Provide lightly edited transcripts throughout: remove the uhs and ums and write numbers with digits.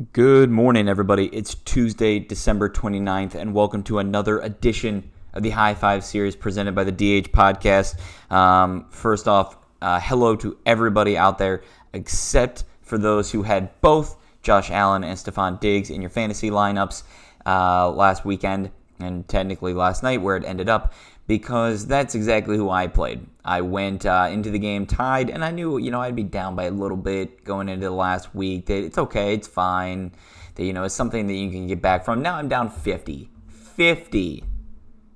Good morning, everybody. It's Tuesday, December 29th, and welcome to another edition of the Hi5 series presented by the DH Podcast. First off, hello to everybody out there, except for those who had both Josh Allen and Stephon Diggs in your fantasy lineups last weekend, and technically last night where it ended up, because that's exactly who I played. I went into the game tied, and I knew, I'd be down by a little bit going into the last week. It's okay, it's fine. It's something that you can get back from. Now I'm down 50. 50.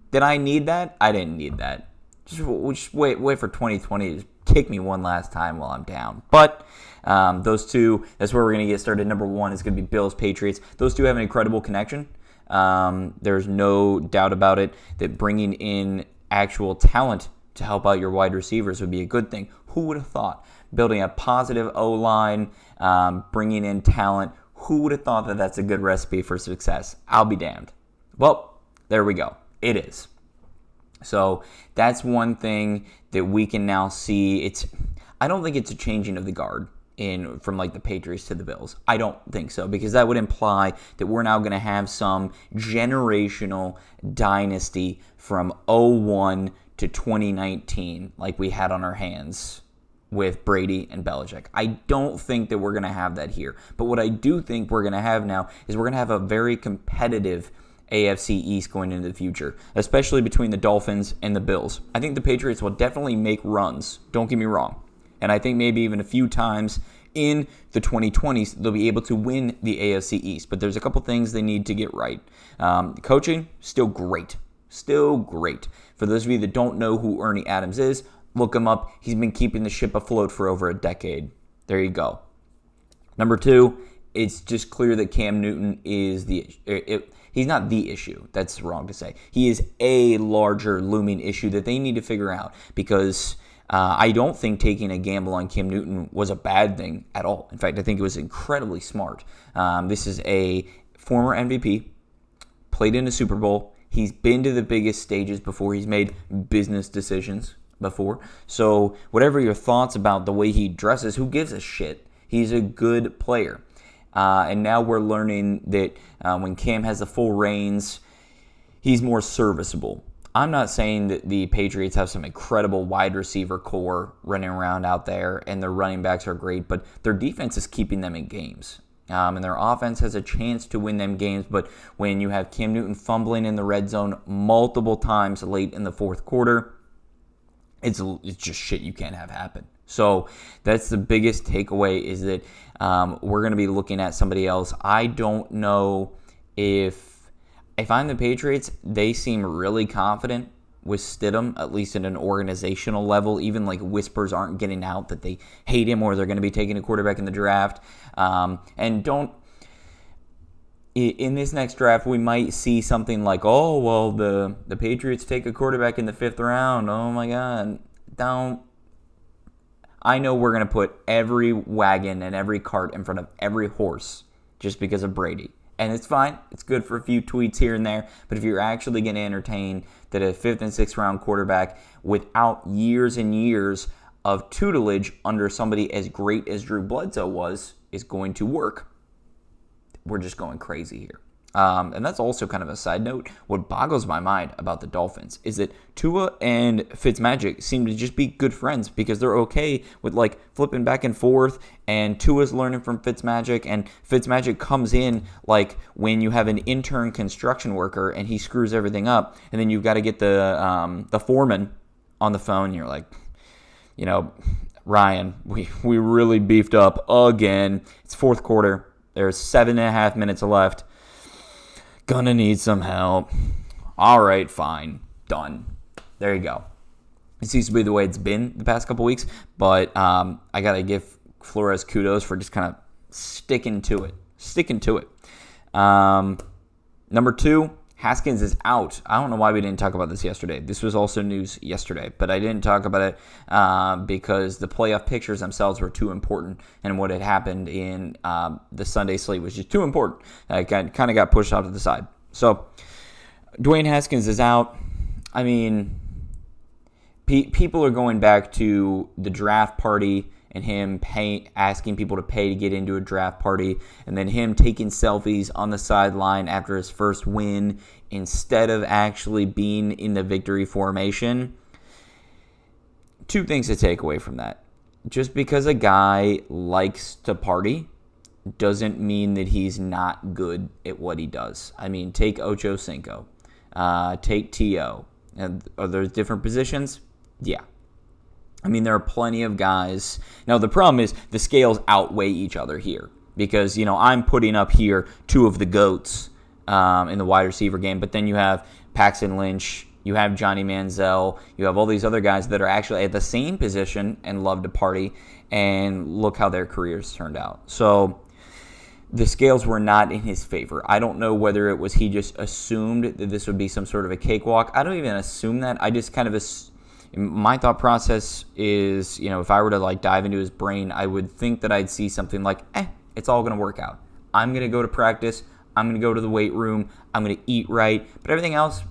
Did I need that? I didn't need that. Just wait for 2020 to kick me one last time while I'm down. But those two, that's where we're going to get started. Number one is going to be Bills, Patriots. Those two have an incredible connection. There's no doubt about it that bringing in actual talent to help out your wide receivers would be a good thing. Who would have thought? Building a positive O-line, bringing in talent. Who would have thought that that's a good recipe for success? I'll be damned. Well, there we go. It is. So that's one thing that we can now see. I don't think it's a changing of the guard from like the Patriots to the Bills. I don't think so, because that would imply that we're now going to have some generational dynasty from 2001 to 2019 like we had on our hands with Brady and Belichick. I don't think that we're going to have that here. But what I do think we're going to have now is we're going to have a very competitive AFC East going into the future, especially between the Dolphins and the Bills. I think the Patriots will definitely make runs. Don't get me wrong. And I think maybe even a few times in the 2020s, they'll be able to win the AFC East. But there's a couple things they need to get right. Coaching, still great. Still great. For those of you that don't know who Ernie Adams is, look him up. He's been keeping the ship afloat for over a decade. There you go. Number two, it's just clear that Cam Newton is he's not the issue. That's wrong to say. He is a larger looming issue that they need to figure out, because I don't think taking a gamble on Cam Newton was a bad thing at all. In fact, I think it was incredibly smart. This is a former MVP, played in a Super Bowl. He's been to the biggest stages before. He's made business decisions before. So whatever your thoughts about the way he dresses, who gives a shit? He's a good player. And now we're learning that when Cam has the full reins, he's more serviceable. I'm not saying that the Patriots have some incredible wide receiver core running around out there and their running backs are great, but their defense is keeping them in games. And their offense has a chance to win them games, but when you have Cam Newton fumbling in the red zone multiple times late in the fourth quarter, it's just shit you can't have happen. So that's the biggest takeaway, is that we're going to be looking at somebody else. I don't know if I'm the Patriots, they seem really confident with Stidham, at least at an organizational level. Even like whispers aren't getting out that they hate him or they're going to be taking a quarterback in the draft. In this next draft, we might see something like, oh, well, the Patriots take a quarterback in the 5th round. Oh, my God. I know we're going to put every wagon and every cart in front of every horse just because of Brady. And it's fine. It's good for a few tweets here and there. But if you're actually going to entertain that a 5th and 6th round quarterback without years and years of tutelage under somebody as great as Drew Bledsoe was is going to work, we're just going crazy here. And that's also kind of a side note. What boggles my mind about the Dolphins is that Tua and Fitzmagic seem to just be good friends, because they're okay with like flipping back and forth, and Tua's learning from Fitzmagic, and Fitzmagic comes in like when you have an intern construction worker and he screws everything up, and then you've got to get the foreman on the phone, and you're like, Ryan, we really beefed up again. It's fourth quarter. There's 7.5 minutes left. Gonna need some help. All right, fine. Done. There you go. It seems to be the way it's been the past couple weeks, but I got to give Flores kudos for just kind of sticking to it. Number two, Haskins is out. I don't know why we didn't talk about this yesterday. This was also news yesterday, but I didn't talk about it because the playoff pictures themselves were too important, and what had happened in the Sunday slate was just too important. It kind of got pushed out to the side. So Dwayne Haskins is out. I mean, people are going back to the draft party and him asking people to pay to get into a draft party, and then him taking selfies on the sideline after his first win instead of actually being in the victory formation. Two things to take away from that. Just because a guy likes to party doesn't mean that he's not good at what he does. I mean, take Ocho Cinco, take T.O. Are there different positions? Yeah. I mean, there are plenty of guys. Now, the problem is the scales outweigh each other here because, I'm putting up here two of the GOATs in the wide receiver game, but then you have Paxton Lynch, you have Johnny Manziel, you have all these other guys that are actually at the same position and love to party, and look how their careers turned out. So the scales were not in his favor. I don't know whether it was he just assumed that this would be some sort of a cakewalk. I don't even assume that. I just kind of my thought process is, if I were to dive into his brain, I would think that I'd see something like, it's all going to work out. I'm going to go to practice. I'm going to go to the weight room. I'm going to eat right. But everything else,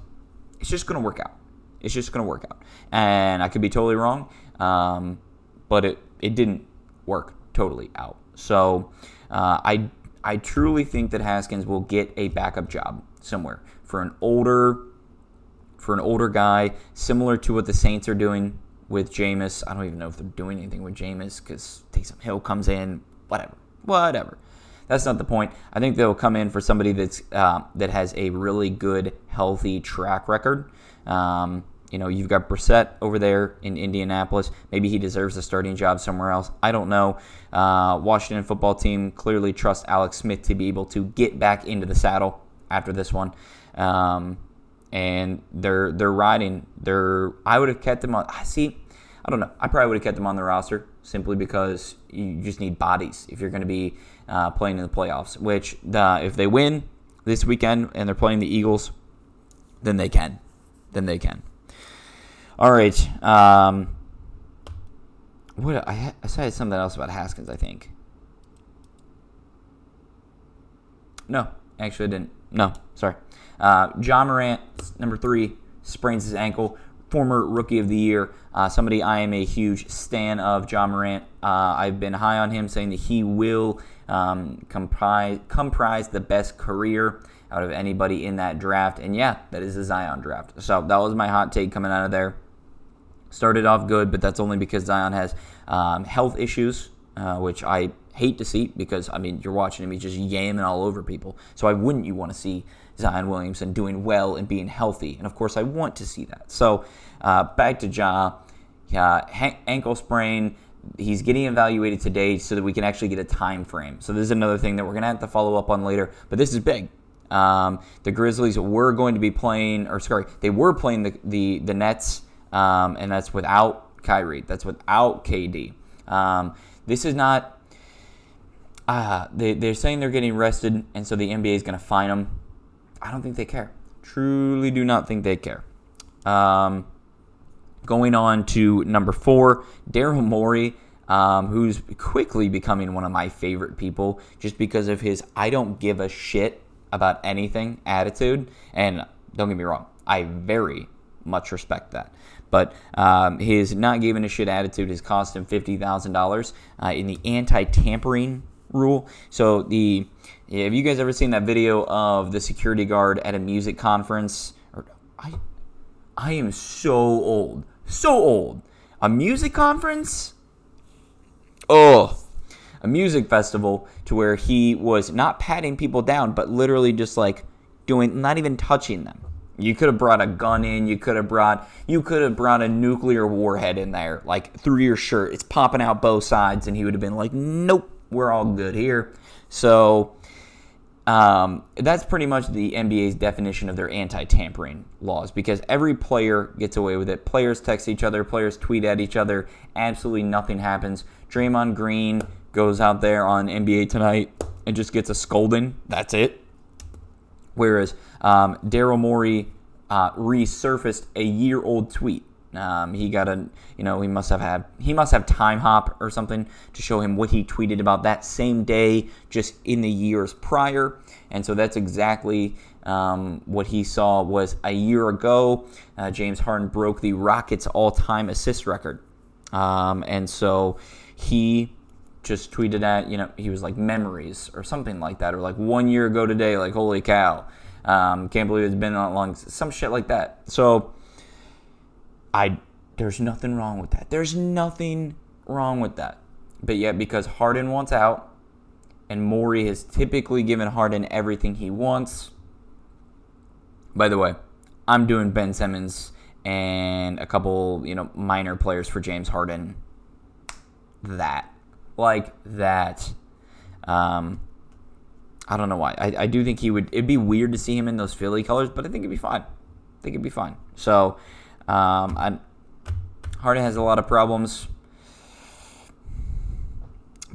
it's just going to work out. It's just going to work out. And I could be totally wrong, but it didn't work totally out. So I truly think that Haskins will get a backup job somewhere for an older guy, similar to what the Saints are doing with Jameis. I don't even know if they're doing anything with Jameis because Taysom Hill comes in, whatever. That's not the point. I think they'll come in for somebody that has a really good, healthy track record. You've got Brissett over there in Indianapolis. Maybe he deserves a starting job somewhere else. I don't know. Washington football team clearly trusts Alex Smith to be able to get back into the saddle after this one. And they're riding. I would have kept them on. I don't know. I probably would have kept them on the roster simply because you just need bodies if you're going to be playing in the playoffs. Which if they win this weekend and they're playing the Eagles, then they can. All right. I said something else about Haskins, I think. No, actually I didn't. No, sorry. John Morant, number 3, sprains his ankle. Former Rookie of the Year. Somebody I am a huge stan of, John Morant. I've been high on him, saying that he will comprise the best career out of anybody in that draft. And yeah, that is a Zion draft. So that was my hot take coming out of there. Started off good, but that's only because Zion has health issues, which I hate to see because, you're watching him, he's just yamming all over people. So why wouldn't you want to see Zion Williamson doing well and being healthy? And, of course, I want to see that. So back to Ja. Ankle sprain. He's getting evaluated today so that we can actually get a time frame. So this is another thing that we're going to have to follow up on later. But this is big. The Grizzlies were going to be playing, they were playing the Nets, and that's without Kyrie. That's without KD. This is not. They're saying they're getting rested, and so the NBA is going to fine them. I don't think they care. Truly do not think they care. Going on to number 4, Daryl Morey, who's quickly becoming one of my favorite people just because of his I don't give a shit about anything attitude. And don't get me wrong, I very much respect that. But his not giving a shit attitude has cost him $50,000 in the anti-tampering rule. So have you guys ever seen that video of the security guard at a music conference? I am so old. A music conference? Oh, a music festival to where he was not patting people down, but literally just not even touching them. You could have brought a gun in. You could have brought a nuclear warhead in there, through your shirt. It's popping out both sides, and he would have been like, "Nope, we're all good here." So that's pretty much the NBA's definition of their anti-tampering laws, because every player gets away with it. Players text each other. Players tweet at each other. Absolutely nothing happens. Draymond Green goes out there on NBA Tonight and just gets a scolding. That's it. Whereas Daryl Morey resurfaced a year-old tweet. He got he must have time hop or something to show him what he tweeted about that same day, just in the years prior. And so that's exactly what he saw was a year ago. James Harden broke the Rockets' all-time assist record. And so he just tweeted at, he was like memories or something like that, or like 1 year ago today, like holy cow, can't believe it's been that long, some shit like that. So there's nothing wrong with that. There's nothing wrong with that. But yet, because Harden wants out, and Morey has typically given Harden everything he wants. By the way, I'm doing Ben Simmons and a couple, minor players for James Harden. That. I don't know why. I do think it'd be weird to see him in those Philly colors, but I think it'd be fine. So, Harden has a lot of problems.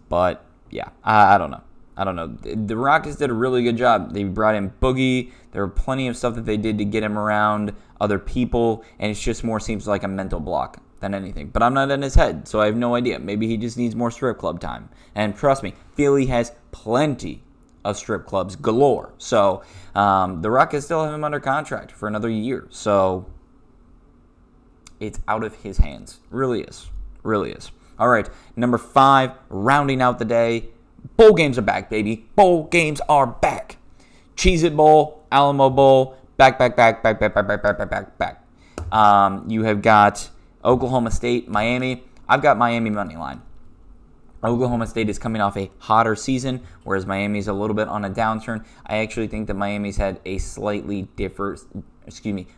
But, yeah, I don't know. The Rockets did a really good job. They brought in Boogie. There were plenty of stuff that they did to get him around other people, and it just more seems like a mental block than anything. But I'm not in his head, so I have no idea. Maybe he just needs more strip club time. And trust me, Philly has plenty of strip clubs galore. So the Rockets still have him under contract for another year. So it's out of his hands. Really is. All right, number 5, rounding out the day. Bowl games are back, baby. Bowl games are back. Cheez-It Bowl, Alambo Bowl, back. You have got Oklahoma State, Miami. I've got Miami money line. Oklahoma State is coming off a hotter season, whereas Miami's a little bit on a downturn. I actually think that Miami's had a slightly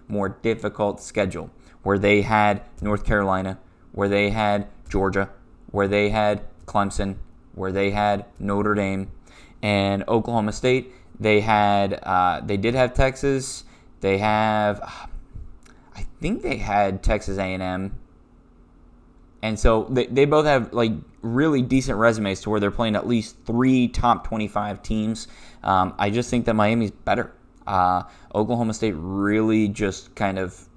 more difficult schedule, where they had North Carolina, where they had Georgia, where they had Clemson, where they had Notre Dame, and Oklahoma State. They did have Texas. They have, I think they had Texas A&M. And so they both have like really decent resumes to where they're playing at least 3 top 25 teams. I just think that Miami's better. Oklahoma State really just kind of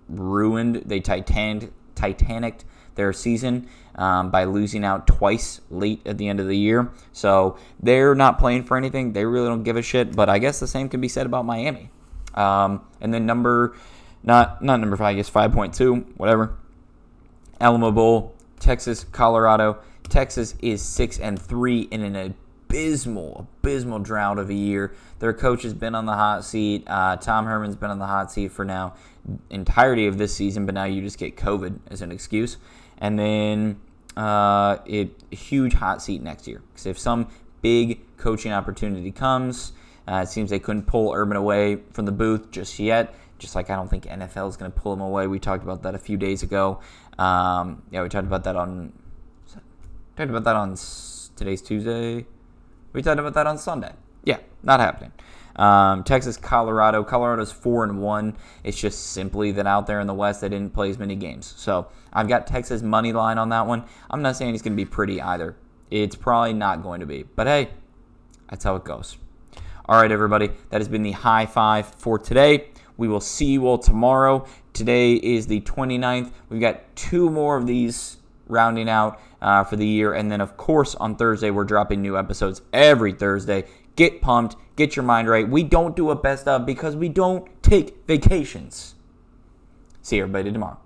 ruined. They Titanicked their season by losing out twice late at the end of the year. So they're not playing for anything. They really don't give a shit. But I guess the same can be said about Miami. And then not number 5, I guess 5.2, whatever. Alamo Bowl, Texas, Colorado. Texas is 6-3 in an abysmal drought of a year. Their coach has been on the hot seat. Tom Herman's been on the hot seat for now entirety of this season, but now you just get COVID as an excuse. And then huge hot seat next year. Because if some big coaching opportunity comes, it seems they couldn't pull Urban away from the booth just yet. Just like I don't think NFL is going to pull him away. We talked about that a few days ago. We talked about that on today's Tuesday. We talked about that on Sunday. Yeah, not happening. Texas, Colorado. Colorado's 4-1. It's just simply that out there in the West, they didn't play as many games. So I've got Texas money line on that one. I'm not saying it's going to be pretty either. It's probably not going to be. But hey, that's how it goes. All right, everybody. That has been the High Five for today. We will see you all tomorrow. Today is the 29th. We've got 2 more of these rounding out for the year. And then, of course, on Thursday, we're dropping new episodes every Thursday. Get pumped. Get your mind right. We don't do a best of because we don't take vacations. See everybody tomorrow.